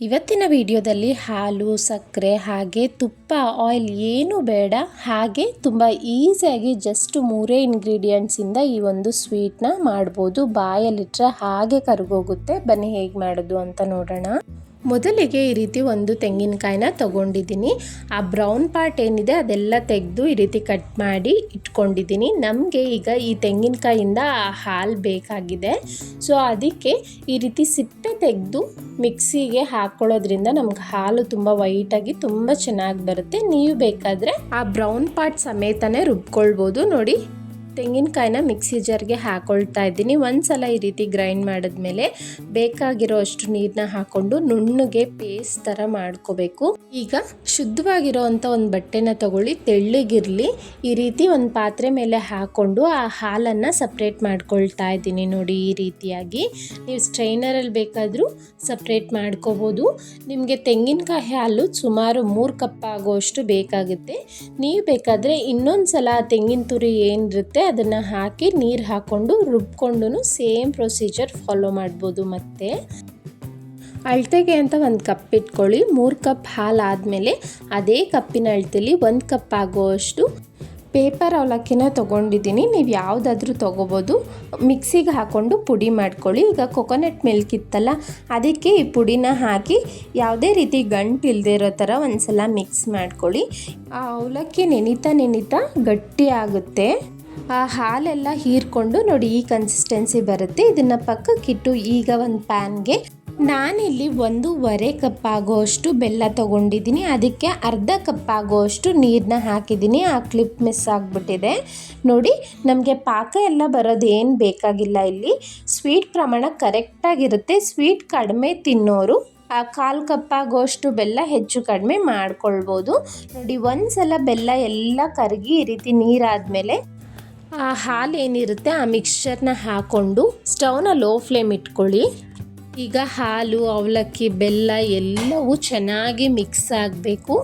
ಇವತ್ತಿನ ವಿಡಿಯೋದಲ್ಲಿ ಹಾಲು, ಸಕ್ಕರೆ ಹಾಗೆ ತುಪ್ಪ, ಆಯಿಲ್ ಏನು ಬೇಡ, ಹಾಗೆ ತುಂಬ ಈಸಿಯಾಗಿ ಜಸ್ಟ್ 3 ಇಂಗ್ರೀಡಿಯೆಂಟ್ಸಿಂದ ಈ ಒಂದು ಸ್ವೀಟ್ನ ಮಾಡ್ಬೋದು. ಬಾಯಲ್ಲಿಟ್ಟರೆ ಹಾಗೆ ಕರಗೋಗುತ್ತೆ. ಬನ್ನಿ ಹೇಗೆ ಮಾಡೋದು ಅಂತ ನೋಡೋಣ. ಮೊದಲಿಗೆ ಈ ರೀತಿ ಒಂದು ತೆಂಗಿನಕಾಯಿನ ತಗೊಂಡಿದ್ದೀನಿ. ಆ ಬ್ರೌನ್ ಪಾರ್ಟ್ ಏನಿದೆ ಅದೆಲ್ಲ ತೆಗೆದು ಈ ರೀತಿ ಕಟ್ ಮಾಡಿ ಇಟ್ಕೊಂಡಿದ್ದೀನಿ. ನಮಗೆ ಈಗ ಈ ತೆಂಗಿನಕಾಯಿಂದ ಹಾಲು ಬೇಕಾಗಿದೆ. ಸೊ ಅದಕ್ಕೆ ಈ ರೀತಿ ಸಿಪ್ಪೆ ತೆಗೆದು ಮಿಕ್ಸಿಗೆ ಹಾಕ್ಕೊಳ್ಳೋದ್ರಿಂದ ನಮ್ಗೆ ಹಾಲು ತುಂಬ ವೈಟಾಗಿ ತುಂಬ ಚೆನ್ನಾಗಿ ಬರುತ್ತೆ. ನೀವು ಬೇಕಾದರೆ ಆ ಬ್ರೌನ್ ಪಾರ್ಟ್ ಸಮೇತನೇ ರುಬ್ಕೊಳ್ಬೋದು. ನೋಡಿ, ತೆಂಗಿನಕಾಯಿನ ಮಿಕ್ಸಿ ಜಾರ್ಗೆ ಹಾಕೊಳ್ತಾ ಇದ್ದೀನಿ. ಒಂದ್ಸಲ ಈ ರೀತಿ ಗ್ರೈಂಡ್ ಮಾಡಿದ್ಮೇಲೆ ಬೇಕಾಗಿರೋ ಅಷ್ಟು ನೀರನ್ನ ಹಾಕ್ಕೊಂಡು ನುಣ್ಣಗೆ ಪೇಸ್ಟ್ ಥರ ಮಾಡ್ಕೋಬೇಕು. ಈಗ ಶುದ್ಧವಾಗಿರೋ ಅಂಥ ಒಂದು ಬಟ್ಟೆನ ತಗೊಳ್ಳಿ, ತೆಳ್ಳಗಿರಲಿ. ಈ ರೀತಿ ಒಂದು ಪಾತ್ರೆ ಮೇಲೆ ಹಾಕ್ಕೊಂಡು ಆ ಹಾಲನ್ನು ಸಪ್ರೇಟ್ ಮಾಡ್ಕೊಳ್ತಾ ಇದ್ದೀನಿ. ನೋಡಿ, ಈ ರೀತಿಯಾಗಿ ನೀವು ಸ್ಟ್ರೈನರಲ್ಲಿ ಬೇಕಾದರೂ ಸಪ್ರೇಟ್ ಮಾಡ್ಕೋಬೋದು. ನಿಮಗೆ ತೆಂಗಿನಕಾಯಿ ಹಾಲು ಸುಮಾರು 3 ಕಪ್ ಆಗೋಷ್ಟು ಬೇಕಾಗುತ್ತೆ. ನೀವು ಬೇಕಾದರೆ ಇನ್ನೊಂದು ಸಲ ತೆಂಗಿನ ತುರಿ ಏನಿರುತ್ತೆ ಅದನ್ನು ಹಾಕಿ ನೀರು ಹಾಕ್ಕೊಂಡು ರುಬ್ಕೊಂಡು ಸೇಮ್ ಪ್ರೊಸೀಜರ್ ಫಾಲೋ ಮಾಡ್ಬೋದು. ಮತ್ತು ಅಳತೆಗೆ ಅಂತ ಒಂದು ಕಪ್ ಇಟ್ಕೊಳ್ಳಿ. 3 ಕಪ್ ಹಾಲು ಆದಮೇಲೆ ಅದೇ ಕಪ್ಪಿನ ಅಳತೆಯಲ್ಲಿ 1 ಕಪ್ ಆಗೋಷ್ಟು ಪೇಪರ್ ಅವಲಕ್ಕಿನ ತೊಗೊಂಡಿದ್ದೀನಿ. ನೀವು ಯಾವುದಾದ್ರೂ ತೊಗೋಬೋದು. ಮಿಕ್ಸಿಗೆ ಹಾಕ್ಕೊಂಡು ಪುಡಿ ಮಾಡ್ಕೊಳ್ಳಿ. ಈಗ ಕೊಕೊನಟ್ ಮಿಲ್ಕ್ ಇತ್ತಲ್ಲ, ಅದಕ್ಕೆ ಈ ಪುಡಿನ ಹಾಕಿ ಯಾವುದೇ ರೀತಿ ಗಂಟು ಇಲ್ಲದೆ ಇರೋ ಥರ ಒಂದು ಸಲ ಮಿಕ್ಸ್ ಮಾಡ್ಕೊಳ್ಳಿ. ಆ ಅವಲಕ್ಕಿ ನೆನಿತಾ ಗಟ್ಟಿ ಆಗುತ್ತೆ. ಆ ಹಾಲೆಲ್ಲ ಹೀರ್ಕೊಂಡು ನೋಡಿ ಈ ಕನ್ಸಿಸ್ಟೆನ್ಸಿ ಬರುತ್ತೆ. ಇದನ್ನು ಪಕ್ಕಕ್ಕಿಟ್ಟು ಈಗ ಒಂದು ಪ್ಯಾನ್ಗೆ ನಾನಿಲ್ಲಿ 1.5 ಕಪ್ ಆಗೋಷ್ಟು ಬೆಲ್ಲ ತೊಗೊಂಡಿದ್ದೀನಿ. ಅದಕ್ಕೆ ಅರ್ಧ ಕಪ್ ಆಗೋಷ್ಟು ನೀರನ್ನ ಹಾಕಿದ್ದೀನಿ. ಆ ಕ್ಲಿಪ್ ಮಿಸ್ ಆಗಿಬಿಟ್ಟಿದೆ. ನೋಡಿ, ನಮಗೆ ಪಾಕ ಎಲ್ಲ ಬರೋದೇನು ಬೇಕಾಗಿಲ್ಲ. ಇಲ್ಲಿ ಸ್ವೀಟ್ ಪ್ರಮಾಣ ಕರೆಕ್ಟಾಗಿರುತ್ತೆ. ಸ್ವೀಟ್ ಕಡಿಮೆ ತಿನ್ನೋರು 1/4 ಕಪ್ ಆಗೋಷ್ಟು ಬೆಲ್ಲ ಹೆಚ್ಚು ಕಡಿಮೆ ಮಾಡ್ಕೊಳ್ಬೋದು. ನೋಡಿ, ಒಂದು ಸಲ ಬೆಲ್ಲ ಎಲ್ಲ ಕರಗಿ ಈ ರೀತಿ ನೀರಾದಮೇಲೆ ಆ ಹಾಲು ಏನಿರುತ್ತೆ ಆ ಮಿಕ್ಸ್ಚರ್ನ ಹಾಕ್ಕೊಂಡು ಸ್ಟವ್ನ ಲೋ ಫ್ಲೇಮ್ ಇಟ್ಕೊಳ್ಳಿ. ಈಗ ಹಾಲು, ಅವಲಕ್ಕಿ, ಬೆಲ್ಲ ಎಲ್ಲವೂ ಚೆನ್ನಾಗಿ ಮಿಕ್ಸ್ ಆಗಬೇಕು.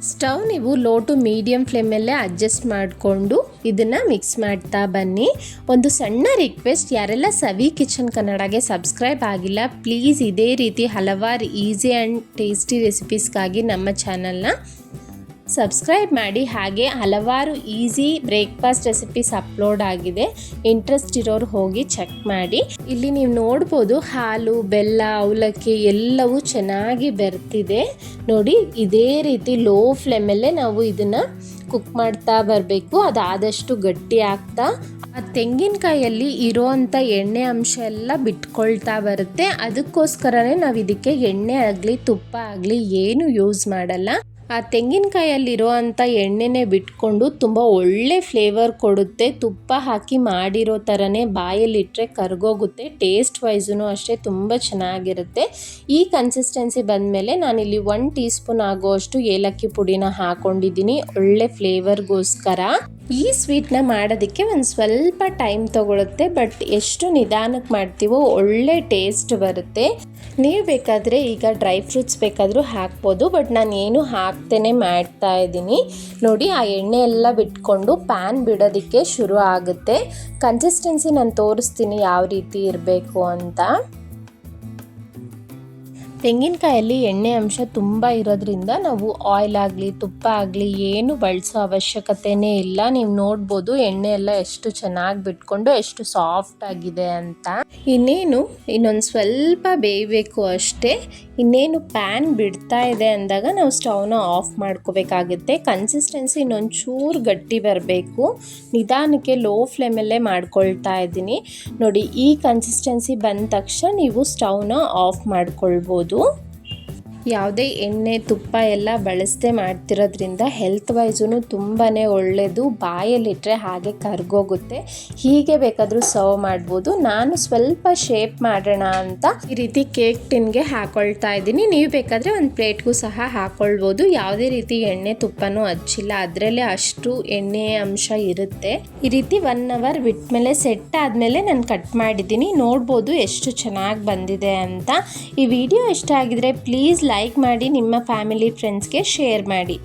ಸ್ಟವ್ ನೀವು ಲೋ ಟು ಮೀಡಿಯಮ್ ಫ್ಲೇಮಲ್ಲೇ ಅಡ್ಜಸ್ಟ್ ಮಾಡಿಕೊಂಡು ಇದನ್ನು ಮಿಕ್ಸ್ ಮಾಡ್ತಾ ಬನ್ನಿ. ಒಂದು ಸಣ್ಣ ರಿಕ್ವೆಸ್ಟ್, ಯಾರೆಲ್ಲ ಸವಿ ಕಿಚನ್ ಕನ್ನಡಗೆ ಸಬ್ಸ್ಕ್ರೈಬ್ ಆಗಿಲ್ಲ, ಪ್ಲೀಸ್ ಇದೇ ರೀತಿ ಹಲವಾರು ಈಸಿ ಆ್ಯಂಡ್ ಟೇಸ್ಟಿ ರೆಸಿಪೀಸ್ಗಾಗಿ ನಮ್ಮ ಚಾನಲ್ನ ಸಬ್ಸ್ಕ್ರೈಬ್ ಮಾಡಿ. ಹಾಗೆ ಹಲವಾರು ಈಸಿ ಬ್ರೇಕ್ಫಾಸ್ಟ್ ರೆಸಿಪೀಸ್ ಅಪ್ಲೋಡ್ ಆಗಿದೆ. ಇಂಟ್ರೆಸ್ಟ್ ಇರೋರು ಹೋಗಿ ಚೆಕ್ ಮಾಡಿ. ಇಲ್ಲಿ ನೀವು ನೋಡ್ಬೋದು ಹಾಲು, ಬೆಲ್ಲ, ಅವಲಕ್ಕಿ ಎಲ್ಲವೂ ಚೆನ್ನಾಗಿ ಬೆರ್ತಿದೆ. ನೋಡಿ, ಇದೇ ರೀತಿ ಲೋ ಫ್ಲೇಮಲ್ಲೇ ನಾವು ಇದನ್ನು ಕುಕ್ ಮಾಡ್ತಾ ಬರಬೇಕು. ಅದಾದಷ್ಟು ಗಟ್ಟಿ ಆಗ್ತಾ ಆ ತೆಂಗಿನಕಾಯಲ್ಲಿ ಇರೋವಂಥ ಎಣ್ಣೆ ಅಂಶ ಎಲ್ಲ ಬಿಟ್ಕೊಳ್ತಾ ಬರುತ್ತೆ. ಅದಕ್ಕೋಸ್ಕರನೇ ನಾವು ಇದಕ್ಕೆ ಎಣ್ಣೆ ಆಗಲಿ ತುಪ್ಪ ಆಗಲಿ ಏನು ಯೂಸ್ ಮಾಡಲ್ಲ. ಆ ತೆಂಗಿನಕಾಯಲ್ಲಿರೋ ಅಂಥ ಎಣ್ಣೆನೇ ಬಿಟ್ಕೊಂಡು ತುಂಬ ಒಳ್ಳೆ ಫ್ಲೇವರ್ ಕೊಡುತ್ತೆ. ತುಪ್ಪ ಹಾಕಿ ಮಾಡಿರೋ ಥರನೇ ಬಾಯಲ್ಲಿಟ್ಟರೆ ಕರಗೋಗುತ್ತೆ. ಟೇಸ್ಟ್ ವೈಸೂ ಅಷ್ಟೇ ತುಂಬ ಚೆನ್ನಾಗಿರುತ್ತೆ. ಈ ಕನ್ಸಿಸ್ಟೆನ್ಸಿ ಬಂದಮೇಲೆ ನಾನಿಲ್ಲಿ 1 ಟೀ ಸ್ಪೂನ್ ಆಗೋಷ್ಟು ಏಲಕ್ಕಿ ಪುಡಿನ ಹಾಕ್ಕೊಂಡಿದ್ದೀನಿ, ಒಳ್ಳೆ ಫ್ಲೇವರ್ಗೋಸ್ಕರ. ಈ ಸ್ವೀಟ್ನ ಮಾಡೋದಕ್ಕೆ ಒಂದು ಸ್ವಲ್ಪ ಟೈಮ್ ತೊಗೊಳುತ್ತೆ, ಬಟ್ ಎಷ್ಟು ನಿಧಾನಕ್ಕೆ ಮಾಡ್ತೀವೋ ಒಳ್ಳೆ ಟೇಸ್ಟ್ ಬರುತ್ತೆ. ನೀವು ಬೇಕಾದರೆ ಈಗ ಡ್ರೈ ಫ್ರೂಟ್ಸ್ ಬೇಕಾದರೂ ಹಾಕ್ಬೋದು, ಬಟ್ ನಾನು ಏನು ಹಾಕ್ತೇನೆ ಮಾಡ್ತಾ ಇದ್ದೀನಿ. ನೋಡಿ, ಆ ಎಣ್ಣೆ ಎಲ್ಲ ಬಿಟ್ಕೊಂಡು ಪ್ಯಾನ್ ಬಿಡೋದಕ್ಕೆ ಶುರು ಆಗುತ್ತೆ. ಕನ್ಸಿಸ್ಟೆನ್ಸಿ ನಾನು ತೋರಿಸ್ತೀನಿ ಯಾವ ರೀತಿ ಇರಬೇಕು ಅಂತ. ತೆಂಗಿನಕಾಯಲ್ಲಿ ಎಣ್ಣೆ ಅಂಶ ತುಂಬ ಇರೋದ್ರಿಂದ ನಾವು ಆಯಿಲ್ ಆಗಲಿ ತುಪ್ಪ ಆಗಲಿ ಏನು ಬಳಸೋ ಅವಶ್ಯಕತೆಯೇ ಇಲ್ಲ. ನೀವು ನೋಡ್ಬೋದು ಎಣ್ಣೆ ಎಲ್ಲ ಎಷ್ಟು ಚೆನ್ನಾಗಿ ಬಿಟ್ಕೊಂಡು ಎಷ್ಟು ಸಾಫ್ಟ್ ಆಗಿದೆ ಅಂತ. ಇನ್ನೊಂದು ಸ್ವಲ್ಪ ಬೇಯಬೇಕು ಅಷ್ಟೇ. ಇನ್ನೇನು ಪ್ಯಾನ್ ಬಿಡ್ತಾ ಇದೆ ಅಂದಾಗ ನಾವು ಸ್ಟವ್ನ ಆಫ್ ಮಾಡ್ಕೋಬೇಕಾಗುತ್ತೆ. ಕನ್ಸಿಸ್ಟೆನ್ಸಿ ಇನ್ನೊಂಚೂರು ಗಟ್ಟಿ ಬರಬೇಕು. ನಿಧಾನಕ್ಕೆ ಲೋ ಫ್ಲೇಮಲ್ಲೇ ಮಾಡ್ಕೊಳ್ತಾ ಇದ್ದೀನಿ. ನೋಡಿ, ಈ ಕನ್ಸಿಸ್ಟೆನ್ಸಿ ಬಂದ ತಕ್ಷಣ ನೀವು ಸ್ಟವ್ನ ಆಫ್ ಮಾಡ್ಕೊಳ್ಬೋದು. ಯಾವುದೇ ಎಣ್ಣೆ ತುಪ್ಪ ಎಲ್ಲ ಬಳಸದೆ ಮಾಡ್ತಿರೋದ್ರಿಂದ ಹೆಲ್ತ್ ವೈಸೂ ತುಂಬಾ ಒಳ್ಳೆಯದು. ಬಾಯಲ್ಲಿಟ್ಟರೆ ಹಾಗೆ ಕರಗೋಗುತ್ತೆ. ಹೀಗೆ ಬೇಕಾದರೂ ಸರ್ವ್ ಮಾಡ್ಬೋದು. ನಾನು ಸ್ವಲ್ಪ ಶೇಪ್ ಮಾಡೋಣ ಅಂತ ಈ ರೀತಿ ಕೇಕ್ ಟಿನ್ಗೆ ಹಾಕೊಳ್ತಾ ಇದ್ದೀನಿ. ನೀವು ಬೇಕಾದರೆ ಒಂದು ಪ್ಲೇಟ್ಗೂ ಸಹ ಹಾಕ್ಕೊಳ್ಬೋದು. ಯಾವುದೇ ರೀತಿ ಎಣ್ಣೆ ತುಪ್ಪನೂ ಹಚ್ಚಿಲ್ಲ, ಅದರಲ್ಲೇ ಅಷ್ಟು ಎಣ್ಣೆ ಅಂಶ ಇರುತ್ತೆ. ಈ ರೀತಿ 1 ಅವರ್ ಬಿಟ್ಮೇಲೆ ಸೆಟ್ ಆದಮೇಲೆ ನಾನು ಕಟ್ ಮಾಡಿದ್ದೀನಿ. ನೋಡ್ಬೋದು ಎಷ್ಟು ಚೆನ್ನಾಗಿ ಬಂದಿದೆ ಅಂತ. ಈ ವಿಡಿಯೋ ಇಷ್ಟ ಆಗಿದ್ರೆ ಪ್ಲೀಸ್ ಲೈಕ್ ಮಾಡಿ, ನಿಮ್ಮ ಫ್ಯಾಮಿಲಿ ಫ್ರೆಂಡ್ಸ್ಗೆ ಶೇರ್ ಮಾಡಿ.